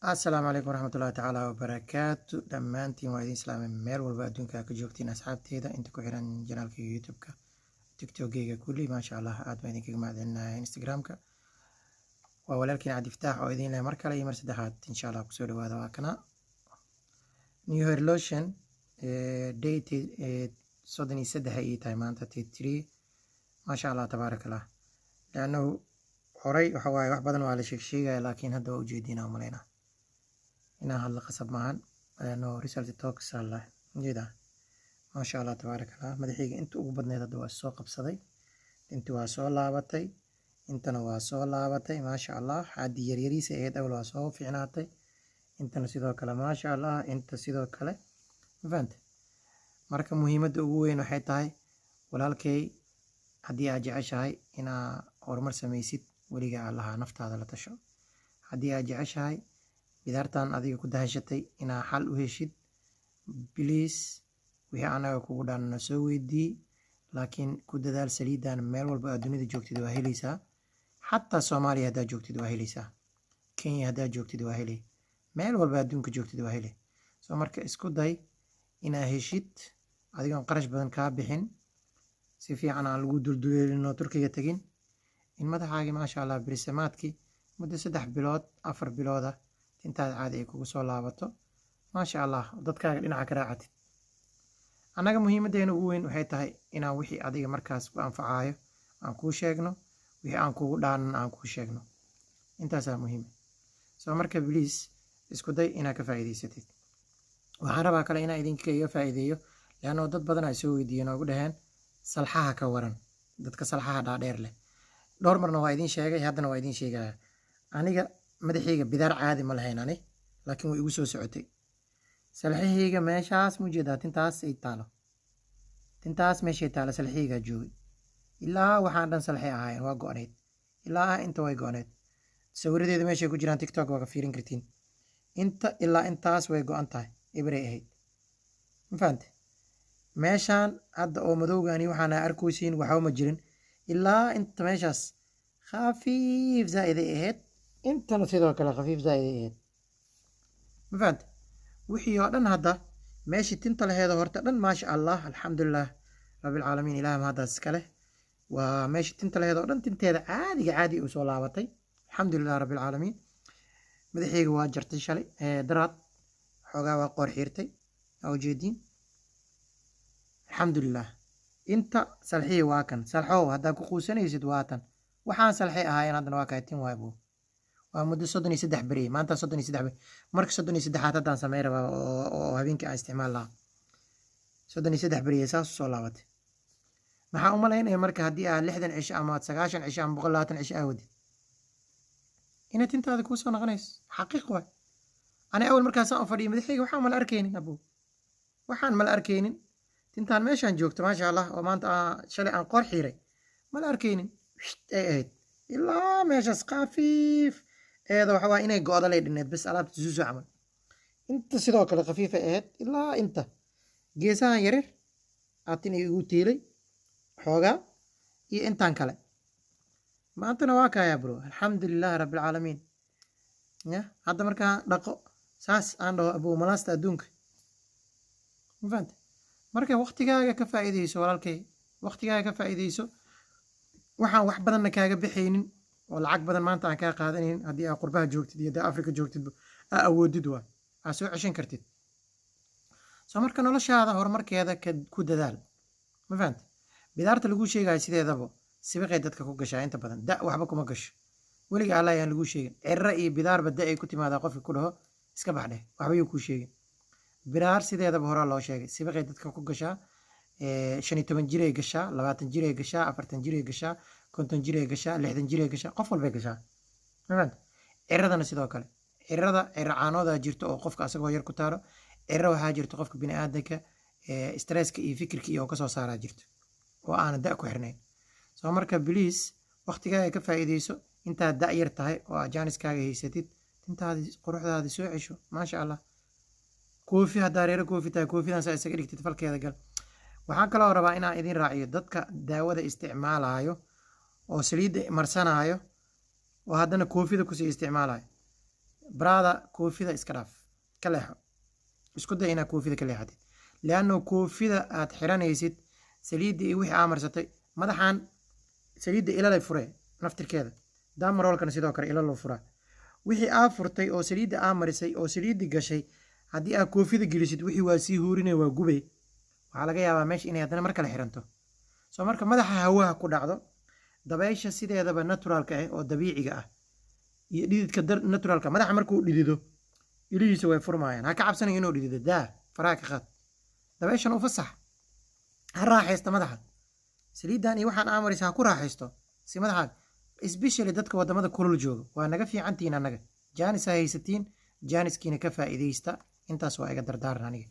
السلام عليكم ورحمة الله تعالى وبركاته دمانتين waa idin islaamay meel walba adduunka ka joogtiin asxaabteeda inta ku xiran janaalka youtube-ka tiktokgeyga kulli maasha allah aad baan idinkaga mahadcelinayaa instagram-ka waa walaalkiin cabdi fataax oo idin leh mar kale iyo mar saddexaad insha allah kusoo dhawaada waa kana new hair lotion date 33 ay tahay maanta 33 maasha allah tabaarakallah laanno horay waxa waaye wax badan waa la sheegaya laakiin hadda waa ujeedinaa umaleynaa inaan hadla qasab maahan no result talks allah jeeda maasha allah tabaarakallah madaxayga inta ugu badneed hadda waa soo qabsaday inta waa soo laabatay intana waa soo laabatay maasha allah haddii yaryariisa ahayd awal waa soo fiicnaatay intana sidoo kale maasha allah inta sidoo kale fahanta marka muhiimadda ugu weyn waxay tahay walaalkay haddii aad jeceshahay inaa horumar samaysid weliga allaha naftaada la tasho haddii aad jeceshahay bidaartan adiga ku dahashatay inaa xal u heshid biliis wixii anaga kugu dhaanana soo weydii laakiin ku dadaal saliidan meel walba aad dunida joogtid waa helaysaa xataa soomaaliya haddaad joogtid waa helaysaa kenya haddaad joogtid waa helay meel walba adduunka joogtid waa helay soo marka isku day inaa heshid adigoon qarash badan kaa bixin si fiican aan lagu dulduleelinoo turkiga tegin in madaxaagii maasha allah birisamaadkii muddo 3 bilood 4 bilooda intaad caadi ay kugu soo laabato maasha allah dadkaaga dhinaca ka raacatid annaga muhiimaddeena ugu weyn waxay tahay inaan wixii adiga markaas ku anfacayo aan kuu sheegno wixii aan kugu dhaanan aan kuu sheegno intaasaa muhiim soo marka biliis isku day inaad ka faa'iidaysatid waxaan rabaa kale inaan idinkaga faa'iideeyo leannoo dad badan ay soo weydiiyeen oo ugu dhaheen salxaha ka waran dadka salxaha dhaadheer leh dhowr marna waa idin sheegay haddana waa idin sheegaya aniga madaxayga bidaar caadi ma lahayn ani laakiin way igu soo socotay salxahayga meeshaas mu jeedaa tintaas ay taalo tintaas meeshay taalo salxahayga joogay ilaa waxaan dhan salxay ahaayeen waa go'aneed ilaa inta way go'aneed sawiradeeda meeshay ku jiraan tiktok waa ka fiirin kartiin inta ilaa intaas way go'an tahay ibray ahayd ma fahante meeshaan hadda oo madowgaani waxaan arkaysiin waxba ma jirin ilaa inta meeshaas khafiif zaa'iday ahayd intana sidoo kale khafiif zaa'iday ahayd ma fahante wixii oo dhan hadda meeshii tinta laheeda horta dhan maasha allah alxamdulilah rabbilcaalamiin ilaah mahadaas iska leh waa meeshii tinta laheeda oo dhan tinteeda caadi u soo laabatay alxamdulilah rabbilcaalamiin madaxayga waa jartay shalay daraad xoogaa waa qoor xiirtay aa ujeediin alxamdulilah inta salxii waa kan salxow haddaa ku quusanaysid waa tan waxaan salxi ahaayeen haddana waa kaatin waaybu waa muddo 33 beri maanta 33 beri marka 33 haddaan sameey rabaa oo habeenkii aan isticmaal lahaa 33 beri saas soo laabatay maxaa u malaynaya marka haddii aad 60 cisho ama 90 cisho ama 120 cisho aawadi inaad tintaada kuu soo noqonayso xaqiiq waay ani awal markaasaan u fadhiyay madaxayga waxaan mala arkaynin abuu waxaan mala arkaynin tintaan meeshaan joogto maasha allah oo maanta shalay aan qoor xiiray mala arkaynin ay ahayd ilaa meeshaas khafiif eeda waxa waa inay go'do lay dhineed bas alaabta suusu camal inta sidoo kale khafiif ay ahayd ilaa inta geesahan yaryar aatin igu tiilay xoogaa iyo intaan kale maantana waa kaayaa bro alxamdulilah rabbilcaalamiin ya hadda markaan dhaqo saas aan dhaho abuu malaasta adduunka ma fahanta marka waqtigaaga ka faa'iidayso walaalkay waqtigaaga ka faa'iidayso waxaan wax badanna kaaga bixaynin oo lacag badan maanta aan kaa qaadanaynin haddii aad qurbaha joogtid iyo haddii afrika joogtid aa awoodid waa aa soo ceshan kartid soo marka noloshaada horumarkeeda ku dadaal ma fahanta bidaarta laguu sheegayo sideedaba sibiqay dadka ku gashaa inta badan da waxba kuma gasho weliga allah ayaan laguu sheegin cirro iyo bidaarba da ay ku timaadaa qofka ku dhaho iska baxdheh waxba yuu kuu sheegin bidaar sideedaba horaa loo sheegay sibiqay dadka ku gashaa 15 jiray gashaa 20 jiray gashaa 40 jiray gashaa 50 jiray gashaa 60 jiray gashaa qof walbay gashaa ciradana sidoo kale cirada caanooda jirto oo qofka asagoo yar ku taaro ciro waxaa jirto qofka bini'aadanka stresska iyo fikirka iyo ka soo saaraa jirto oo aan da ku xirnayn soo marka biliis waqtigaaga ka faa'iidayso intaad da yar tahay oo ajaaniskaaga haysatid intaad quruxdaada soo cesho maasha allah koofi haddaa reero koofi tahay koofidan saa isaga dhigtid falkeeda gal waxaan kaloo rabaa inaan idin raaciyo dadka daawada isticmaalayo oo saliidda marsanaayo oo haddana koofida kusii isticmaalayo برادا كوفيدا اسكراف كليحو اسكو دا إنا كوفيدا كليحاتي لأنه كوفيدا آد حيران يسيد سليد وحي عامرستي مدحان سليد إلا لا فري نفتر كذا دام رول كان سيدو كر إلا لو فرا وحي آفرتي أو سليد عامرسي أو سليد قشي هدي كوفيدا جلسيد وحي واسي هوريني وقوبي waxaa laga yaabaa meesha inay haddana mar kale xiranto soo marka madaxa hawaha ku dhacdo dabaysha sideedaba naturalka ah oo dabiiciga ah iyo dhididka naturalka madaxa markuu dhidido ilihiisa way furmayaan ha ka cabsanayn inuu dhidido daa faraha ka qaad dabayshan u fasax ha raaxaysta madaxa saliidan iyo waxaan aamaraysa ha ku raaxaysto si madaxa especially dadka wadamada kulul jooga waa naga fiicantiin annaga jaanis ha haysatiin jaaniskiina ka faa'iidaysta intaas waa iga dardaaran aniga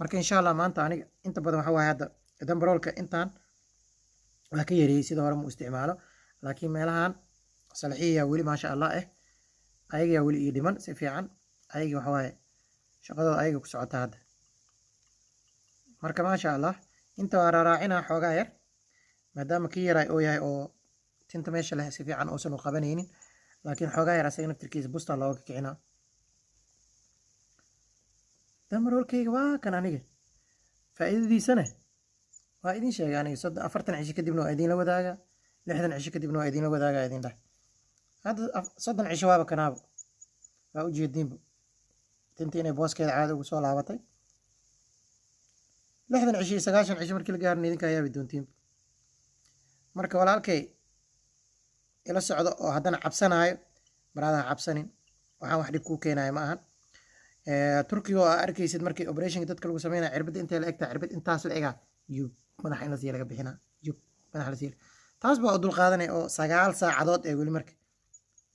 marka insha Allah maanta aniga inta badan waxa waay hadda dambaroolka intaan waa ka yareeyay sida hore mu isticmaalo laakiin meelahan salaxiya wali ma sha Allah ayaga wali ii dhiman si fiican ayaga waxa waay shaqadooda ayaga ku socota hadda marka ma sha Allah inta waa raacina xoogaa yar maadaama kii yaray oo yahay oo tinta meesha leh si fiican oo san u qabanaynin laakiin xoogaa yar asagna naftirkiisa busta looga kicinaa dambaroolkayga waa kan aniga faa'iidadiisana waa idin sheegay aniga 40 cisho kadibna waa idin la wadaaga 60 cisho kadibna waa idin la wadaaga idin dhahay hadda 30 cisho waaba kanaabo waa u jeedinba tintii inay booskeeda caadi ugu soo laabatay 60 cisho 90 cisho markii la gaarno idinka ayaa doontiin marka walaalkay ila socdo oo haddana cabsanaayo baraadaha cabsanin waxaan wax dhib ku keenayo ma ahan turkiga oo arkaysid markii operation dadka lagu sameeyay cirbad inta la egta cirbad intaas la egaa yub madaxa in la siiyo laga bixina yub madaxa la siiyo taas baa dul qaadanay oo 9 saacadood ee wali markii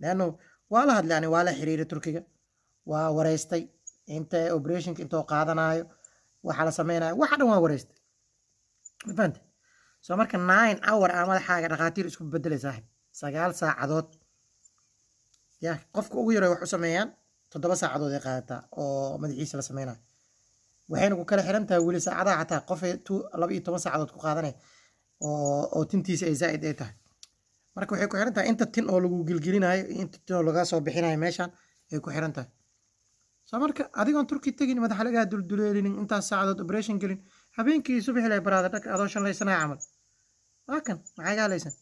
laano waa la hadlaani waa la xiriiray turkiga waa wareystay inta operation intoo qaadanayo waxa la sameeyay waxa dhan waa wareystay fahant soo marka 9 hour ama madaxaaga dhaqaatiir isku bedelay saaxib 9 saacadood ya qofka ugu yaray wax u sameeyaan 7 saacadood ay qaadataa oo madaxiisa la sameeyay waxayna ku kala xiran tahay wali saacadaha xataa qof 12 saacadood ku qaadanay oo tintiisa ay zaid ay tahay marka waxay ku xiran tahay inta tin oo lagu gilgilinayo inta tin oo laga soo bixinayo meeshan ay ku xiran tahay soo marka adigoon turki tagin madaxa laga dulduleelin intaas saacadood operation gelin habeenkii subax ilaa baraada dhaq adoo shanlaysanaa camal laakin maxay gaalaysan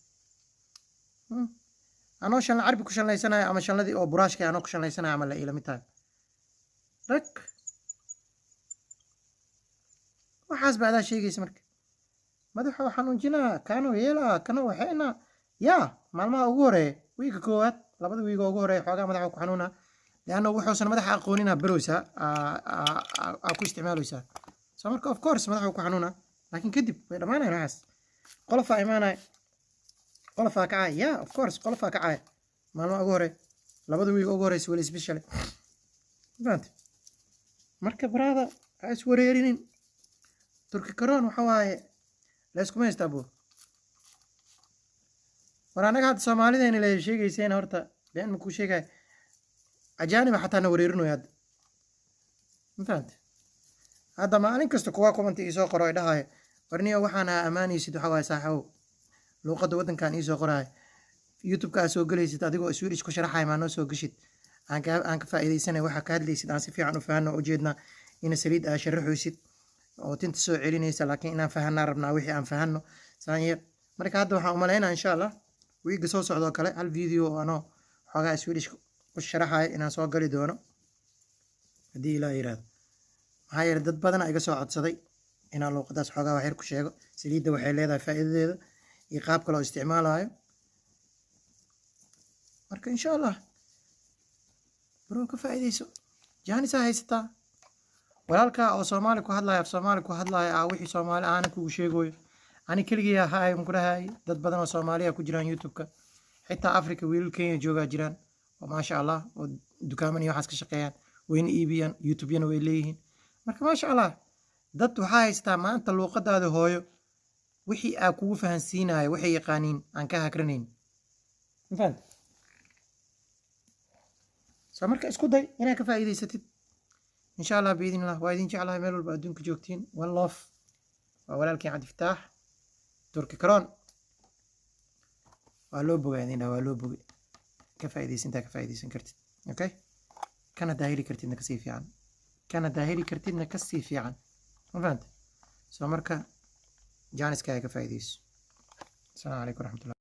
anoo shan arbi ku shanlaysanayo ama shanladii oo buraashka anoo ku shanlaysanayo ama la ila mid tahay rag waxaas baadaa sheegaysa marka madaxa waxaan xanuunjinaa kaano yeelaa kana waxayna yaa maalmaha ugu horeeya wiiga koowaad labada wiiga ugu horeeya xoogaa madaxa ku xanuunaa laanna wuxuusan madaxa aqoonina barowsaa ku isticmaalaysaa soo marka of course madaxa ku xanuunaa laakiin kadib way dhamaanayaan waxaas qolofaa imaanay qolofaa kacay yeah of course qolofaa kacay maalmaha ugu horeeya labada wiiga ugu horeysa wali special fahant marka baraada ha is wareerinin turki karoon waxa waaye la isku meestaa buu war anaga hadda Soomaalideena la sheegayseen horta been ma ku sheegay ajaaniba xataa na wareerinayo hadda fahant hadda maalin kasta kuwa comment ii soo qoro ay dhahay warniyo waxaan amaanaysid waxa waaye saaxiibo luqadda wadankan ii soo qoray YouTube ka soo galaysid adigoo Swedish ku sharaxay ma noo soo gashid aan ka faa'iideysanay waxa ka hadlaysid aan si fiican u fahanno oo jeedna in saliid aad sharaxaysid oo tinta soo celinaysa laakiin inaan fahanna rabnaa wixii aan fahanno saaniya marka hadda waxaan u maleynaa insha Allah wiiga soo socdo kale hal video oo ano xogaa Swedish ku sharaxay inaan soo gali doono hadii ilaa yiraahdo maxaa yeelay dad badan iga soo codsaday inaan luqadaas xogaa wax yar ku sheego saliidda waxay leedahay faa'iidadeeda iyo qaabka loo isticmaalayo marka insha Allah baro ka faa'iideyso jaanisa haysataa walaalka oo Soomaali ku hadlaya Soomaali ku hadlaya wixii Soomaali aan kugu sheegoyo ani kaliya ahay ku dhahay dad badan oo Soomaaliya ku jiraan YouTube-ka xitaa Afrika wiil Kenya jooga jiraan oo ma sha Allah oo dukaaman iyo waxaas ka shaqeeyaan wayna iibiyaan YouTube-yana way leeyihiin marka ma sha Allah dad waxa haystaa maanta luqadaada hooyo wixii aad kugu fahansiinayo waxay yaqaaniin aan ka hakranayn fahant soo marka isku day inaad ka faa'iideysatid insha Allah باذن الله وايدين جعلها ميل walba adduunka joogtiin one love waa walaalkii Cabdi Fataax turki karoon waa loo bogaadina waa loo bogay ka faa'iideysan kartid okay kana daahiri kartidna kasii fiican kana daahiri kartidna kasii fiican ma fahanta soo marka jaaniska ay ka faa'iidayso. Asalaamu calaykum waraxmatullahi